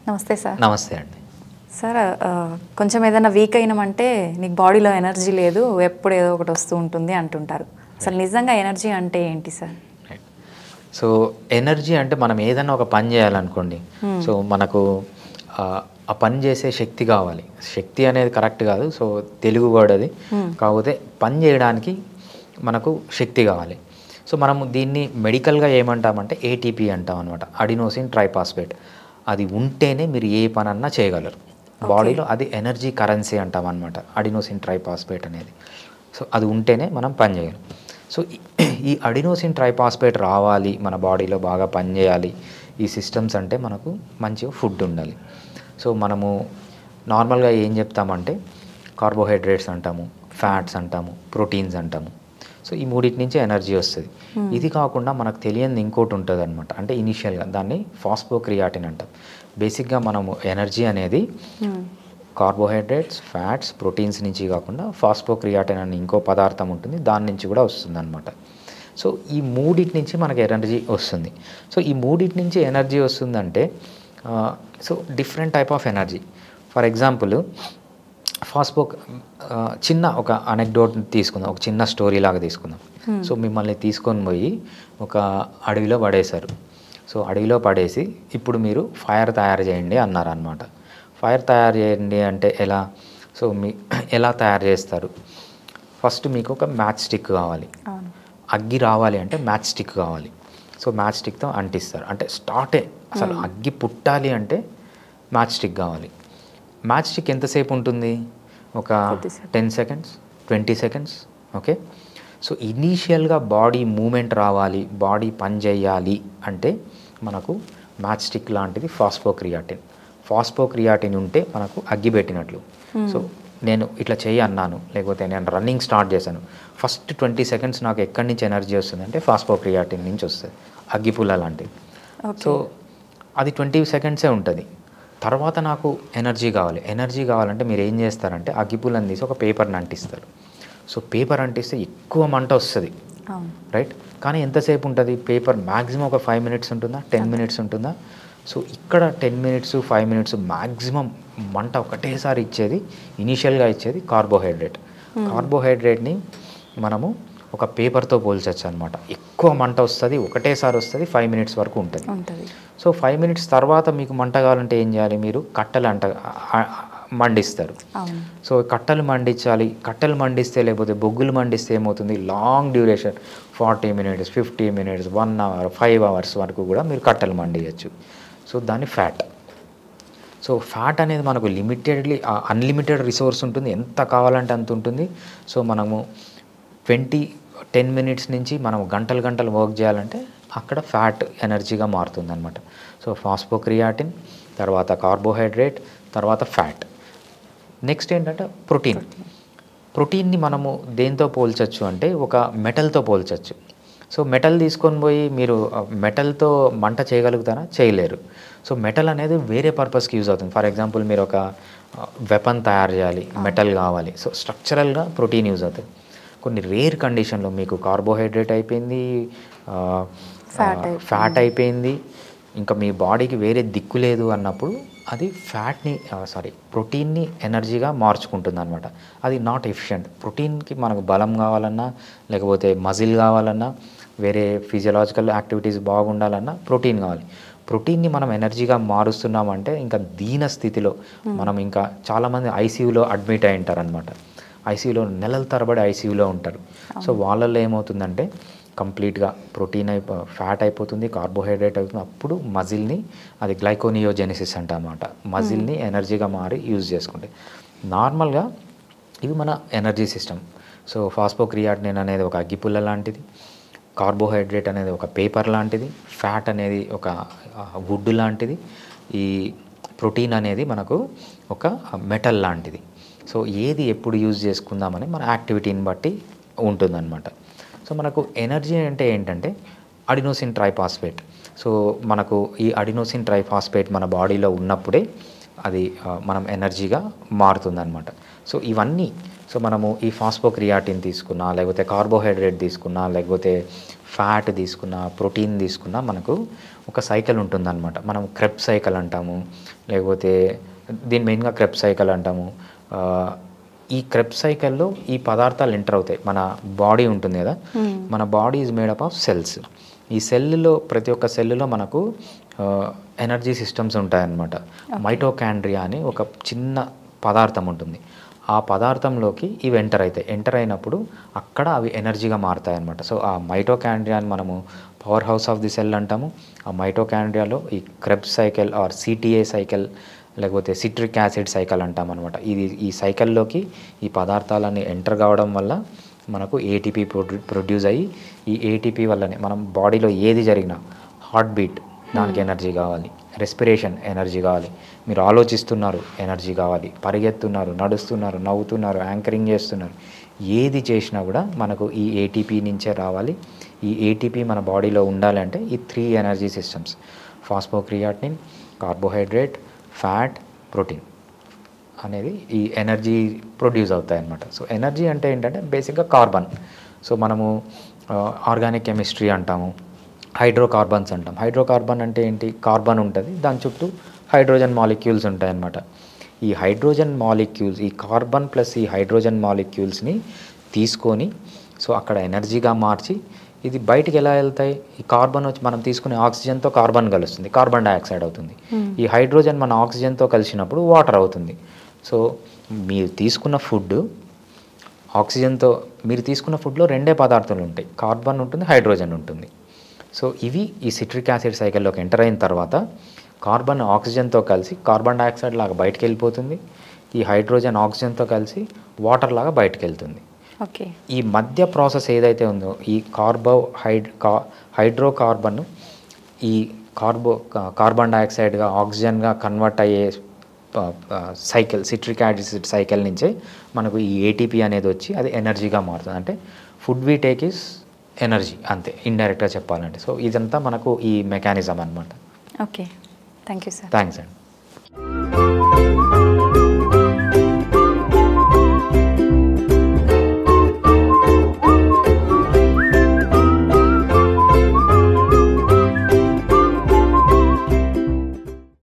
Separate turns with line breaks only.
నమస్తే సార్.
నమస్తే అండి.
సార్ కొంచెం ఏదైనా వీక్ అయినామంటే నీకు బాడీలో ఎనర్జీ లేదు, ఎప్పుడు ఏదో ఒకటి వస్తూ ఉంటుంది అంటుంటారు. అసలు నిజంగా ఎనర్జీ అంటే ఏంటి సార్?
సో ఎనర్జీ అంటే మనం ఏదైనా ఒక పని చేయాలనుకోండి, సో మనకు ఆ పని చేసే శక్తి కావాలి. శక్తి అనేది కరెక్ట్ కాదు, సో తెలుగు వర్డ్ అది. కాకపోతే పని చేయడానికి మనకు శక్తి కావాలి. సో మనము దీన్ని మెడికల్గా ఏమంటామంటే ఏటీపీ అంటాం అనమాట, అడినోసిన్ ట్రైఫాస్ఫేట్. అది ఉంటేనే మీరు ఏ పనన్నా చేయగలరు బాడీలో. అది ఎనర్జీ కరెన్సీ అంటాం అనమాట, అడినోసిన్ ట్రైఫాస్ఫేట్ అనేది. సో అది ఉంటేనే మనం పని చేయగలం. సో ఈ అడినోసిన్ ట్రైఫాస్ఫేట్ రావాలి, మన బాడీలో బాగా పనిచేయాలి ఈ సిస్టమ్స్ అంటే మనకు మంచిగా ఫుడ్ ఉండాలి. సో మనము నార్మల్గా ఏం చెప్తామంటే కార్బోహైడ్రేట్స్ అంటాము, ఫ్యాట్స్ అంటాము, ప్రోటీన్స్ అంటాము. సో ఈ మూడింటి నుంచి ఎనర్జీ వస్తుంది. ఇది కాకుండా మనకు తెలియని ఇంకోటి ఉంటుంది అనమాట, అంటే ఇనీషియల్గా దాన్ని ఫాస్ఫోక్రియాటిన్ అంటాం. బేసిక్గా మనము ఎనర్జీ అనేది కార్బోహైడ్రేట్స్, ఫ్యాట్స్, ప్రోటీన్స్ నుంచి కాకుండా ఫాస్ఫోక్రియాటిన్ అనే ఇంకో పదార్థం ఉంటుంది, దాని నుంచి కూడా వస్తుంది అనమాట. సో ఈ మూడింటి నుంచి మనకు ఎనర్జీ వస్తుంది. సో ఈ మూడింటి నుంచి ఎనర్జీ వస్తుందంటే so different type of energy. For example చిన్న ఒక అనెక్డోట్ తీసుకుందాం, ఒక చిన్న స్టోరీ లాగా తీసుకుందాం. సో మిమ్మల్ని తీసుకొని పోయి ఒక అడవిలో పడేశారు. సో అడవిలో పడేసి ఇప్పుడు మీరు ఫైర్ తయారు చేయండి అన్నారనమాట. ఫైర్ తయారు చేయండి అంటే ఎలా? సో ఎలా తయారు చేస్తారు? ఫస్ట్ మీకు ఒక మ్యాచ్ స్టిక్ కావాలి. అగ్గి రావాలి అంటే మ్యాచ్ స్టిక్ కావాలి. సో మ్యాచ్ స్టిక్తో అంటిస్తారు. అంటే స్టార్టే అసలు అగ్గి పుట్టాలి అంటే మ్యాచ్ స్టిక్ కావాలి. మ్యాచ్ స్టిక్ ఎంతసేపు ఉంటుంది? ఒక 10 సెకండ్స్, 20 సెకండ్స్. ఓకే. సో ఇనీషియల్గా బాడీ మూమెంట్ రావాలి, బాడీ పని చేయాలి అంటే మనకు మ్యాచ్ స్టిక్ లాంటిది ఫాస్ఫోక్రియాటిన్. ఫాస్ఫోక్రియాటిన్ ఉంటే మనకు అగ్గి పెట్టినట్లు. సో నేను ఇట్లా చేయి అన్నాను, లేకపోతే నేను రన్నింగ్ స్టార్ట్ చేశాను, ఫస్ట్ 20 సెకండ్స్ నాకు ఎక్కడి నుంచి ఎనర్జీ వస్తుంది అంటే ఫాస్ఫోక్రియాటిన్ నుంచి వస్తుంది, అగ్గిపుల్ల లాంటిది. సో అది 20 సెకండ్సే ఉంటుంది. తర్వాత నాకు ఎనర్జీ కావాలి. ఎనర్జీ కావాలంటే మీరు ఏం చేస్తారంటే అగ్గిపుల్లని తీసి ఒక పేపర్ని అంటిస్తారు. సో పేపర్ అంటిస్తే ఎక్కువ మంట వస్తుంది, రైట్? కానీ ఎంతసేపు ఉంటుంది పేపర్? మ్యాక్సిమం ఒక 5 మినిట్స్ ఉంటుందా, 10 మినిట్స్ ఉంటుందా? సో ఇక్కడ 10 మినిట్స్, 5 మినిట్స్ మ్యాక్సిమం మంట ఒకటేసారి ఇచ్చేది, ఇనీషియల్గా ఇచ్చేది కార్బోహైడ్రేట్. కార్బోహైడ్రేట్ని మనము ఒక పేపర్తో పోల్చచ్చు అనమాట. ఎక్కువ మంట వస్తుంది, ఒకటేసారి వస్తుంది, 5 మినిట్స్ వరకు ఉంటుంది. సో 5 మినిట్స్ తర్వాత మీకు మంట కావాలంటే ఏం చేయాలి? మీరు కట్టెలు మండిస్తారు. సో కట్టెలు మండించాలి. కట్టెలు మండిస్తే లేకపోతే బొగ్గులు మండిస్తే ఏమవుతుంది? Long duration 40 minutes, 50 minutes, 1 hour, 5 hours వరకు కూడా మీరు కట్టెలు మండియచ్చు. సో దాన్ని ఫ్యాట్. సో ఫ్యాట్ అనేది మనకు అన్లిమిటెడ్ రిసోర్స్ ఉంటుంది, ఎంత కావాలంటే అంత ఉంటుంది. సో మనము 10 మినిట్స్ నుంచి మనం గంటలు వర్క్ చేయాలంటే అక్కడ ఫ్యాట్ ఎనర్జీగా మారుతుంది అనమాట. సో ఫాస్ఫోక్రియాటిన్, తర్వాత కార్బోహైడ్రేట్, తర్వాత ఫ్యాట్. నెక్స్ట్ ఏంటంటే ప్రోటీన్. ప్రోటీన్ని మనము దేంతో పోల్చచ్చు అంటే ఒక మెటల్తో పోల్చచ్చు. సో మెటల్ తీసుకొని పోయి మీరు మెటల్తో మంట చేయగలుగుతారా? చేయలేరు. సో మెటల్ అనేది వేరే పర్పస్కి యూజ్ అవుతుంది. ఫర్ ఎగ్జాంపుల్ మీరు ఒక వెపన్ తయారు చేయాలి, మెటల్ కావాలి. సో స్ట్రక్చరల్గా ప్రోటీన్ యూజ్ అవుతుంది. కొన్ని రేర్ కండిషన్లో మీకు కార్బోహైడ్రేట్ అయిపోయింది, ఫ్యాట్ అయిపోయింది, ఇంకా మీ బాడీకి వేరే దిక్కు లేదు అన్నప్పుడు అది ప్రోటీన్ని ఎనర్జీగా మార్చుకుంటుంది అనమాట. అది నాట్ ఎఫిషియంట్. ప్రోటీన్కి మనకు బలం కావాలన్నా, లేకపోతే మజిల్ కావాలన్నా, వేరే ఫిజియలాజికల్ యాక్టివిటీస్ బాగుండాలన్నా ప్రోటీన్ కావాలి. ప్రోటీన్ని మనం ఎనర్జీగా మారుస్తున్నామంటే ఇంకా దీన స్థితిలో మనం ఇంకా చాలామంది ఐసీయూలో అడ్మిట్ అయి ఉంటారనమాట. ఐసీయూలో నెలల తరబడి ఐసీయూలో ఉంటారు. సో వాళ్ళల్లో ఏమవుతుందంటే కంప్లీట్గా ఫ్యాట్ అయిపోతుంది, కార్బోహైడ్రేట్ అవుతుంది. అప్పుడు మజిల్ని, అది గ్లైకోనియోజెనిసిస్ అంటమాట, మజిల్ని ఎనర్జీగా మారి యూజ్ చేసుకుంటే. నార్మల్గా ఇవి మన ఎనర్జీ సిస్టమ్. సో ఫాస్ఫోక్రియాటిన్ అనేది ఒక అగ్గిపుల్ల లాంటిది, కార్బోహైడ్రేట్ అనేది ఒక పేపర్ లాంటిది, ఫ్యాట్ అనేది ఒక వుడ్ లాంటిది, ఈ ప్రోటీన్ అనేది మనకు ఒక మెటల్ లాంటిది. సో ఏది ఎప్పుడు యూజ్ చేసుకుందామని మన యాక్టివిటీని బట్టి ఉంటుందన్నమాట. సో మనకు ఎనర్జీ అంటే ఏంటంటే అడినోసిన్ ట్రైఫాస్ఫేట్. సో మనకు ఈ అడినోసిన్ ట్రైఫాస్ఫేట్ మన బాడీలో ఉన్నప్పుడే అది మనం ఎనర్జీగా మారుతుందన్నమాట. సో ఇవన్నీ, సో మనము ఈ ఫాస్ఫోక్రియాటిన్ తీసుకున్నా, లేకపోతే కార్బోహైడ్రేట్ తీసుకున్నా, లేకపోతే ఫ్యాట్ తీసుకున్నా, ప్రోటీన్ తీసుకున్నా మనకు ఒక సైకిల్ ఉంటుందన్నమాట. మనం క్రెబ్ సైకిల్ అంటాము, లేకపోతే దీని మెయిన్గా క్రెబ్ సైకిల్ అంటాము. ఈ క్రెబ్ సైకిల్లో ఈ పదార్థాలు ఎంటర్ అవుతాయి. మన బాడీ ఉంటుంది కదా, మన body is made up of cells. ఈ సెల్లో ప్రతి ఒక్క సెల్లో మనకు ఎనర్జీ సిస్టమ్స్ ఉంటాయన్నమాట. మైటోకాండ్రియా అని ఒక చిన్న పదార్థం ఉంటుంది. ఆ పదార్థంలోకి ఇవి ఎంటర్ అవుతాయి. ఎంటర్ అయినప్పుడు అక్కడ అవి ఎనర్జీగా మారుతాయి అన్నమాట. సో ఆ మైటోకాండ్రియాని మనము power house of the cell అంటాము. ఆ మైటోకాండ్రియాలో ఈ క్రెబ్ సైకిల్ ఆర్ సిటిఏ సైకిల్ లేకపోతే సిట్రిక్ యాసిడ్ సైకిల్ అంటాం అనమాట. ఈ సైకిల్లోకి ఈ పదార్థాలన్నీ ఎంటర్ కావడం వల్ల మనకు ఏటీపీ ప్రొడ్యూస్ అయ్యి, ఈ ఏటీపీ వల్లనే మనం బాడీలో ఏది జరిగినా, హార్ట్ బీట్ దానికి ఎనర్జీ కావాలి, రెస్పిరేషన్ ఎనర్జీ కావాలి, మీరు ఆలోచిస్తున్నారు ఎనర్జీ కావాలి, పరిగెత్తున్నారు, నడుస్తున్నారు, నవ్వుతున్నారు, యాంకరింగ్ చేస్తున్నారు, ఏది చేసినా కూడా మనకు ఈ ఏటీపీ నుంచే రావాలి. ఈ ఏటీపీ మన బాడీలో ఉండాలంటే ఈ 3 energy systems, phosphocreatinine, carbohydrate, fat, protein అనేది ఈ ఎనర్జీ ప్రొడ్యూస్ అవుతాయి అన్నమాట. సో ఎనర్జీ అంటే ఏంటంటే బేసిక్గా కార్బన్. సో మనము ఆర్గానిక్ కెమిస్ట్రీ అంటాము, హైడ్రోకార్బన్స్ అంటాం. హైడ్రోకార్బన్ అంటే ఏంటి? కార్బన్ ఉంటుంది, దాని చుట్టూ హైడ్రోజన్ మాలిక్యూల్స్ ఉంటాయన్నమాట. ఈ హైడ్రోజన్ మాలిక్యూల్స్, ఈ కార్బన్ ప్లస్ ఈ హైడ్రోజన్ మాలిక్యూల్స్ని తీసుకొని సో అక్కడ ఎనర్జీగా మార్చి ఇది బయటికి ఎలా వెళ్తాయి? ఈ కార్బన్ వచ్చి మనం తీసుకునే ఆక్సిజన్తో కార్బన్ కలుస్తుంది, కార్బన్ డైఆక్సైడ్ అవుతుంది. ఈ హైడ్రోజన్ మన ఆక్సిజన్తో కలిసినప్పుడు వాటర్ అవుతుంది. సో మీరు తీసుకున్న ఫుడ్ ఆక్సిజన్తో, మీరు తీసుకున్న ఫుడ్లో 2 పదార్థాలు ఉంటాయి, కార్బన్ ఉంటుంది, హైడ్రోజన్ ఉంటుంది. సో ఇవి ఈ సిట్రిక్ యాసిడ్ సైకిల్లోకి ఎంటర్ అయిన తర్వాత కార్బన్ ఆక్సిజన్తో కలిసి కార్బన్ డైఆక్సైడ్ లాగా బయటకు వెళ్ళిపోతుంది. ఈ హైడ్రోజన్ ఆక్సిజన్తో కలిసి వాటర్ లాగా బయటకు వెళ్తుంది.
ఓకే. ఈ
మధ్య ప్రాసెస్ ఏదైతే ఉందో ఈ హైడ్రోకార్బన్ ఈ కార్బన్ డైఆక్సైడ్గా ఆక్సిజన్గా కన్వర్ట్ అయ్యే సైకిల్, సిట్రిక్ యాసిడ్ సైకిల్ నుంచే మనకు ఈ ఏటీపీ అనేది వచ్చి అది ఎనర్జీగా మారుతుంది. అంటే food we take is energy, అంతే ఇండైరెక్ట్గా చెప్పాలంటే. సో ఇదంతా మనకు ఈ మెకానిజం అనమాట.
Okay, thank you sir.
Thanks అండి.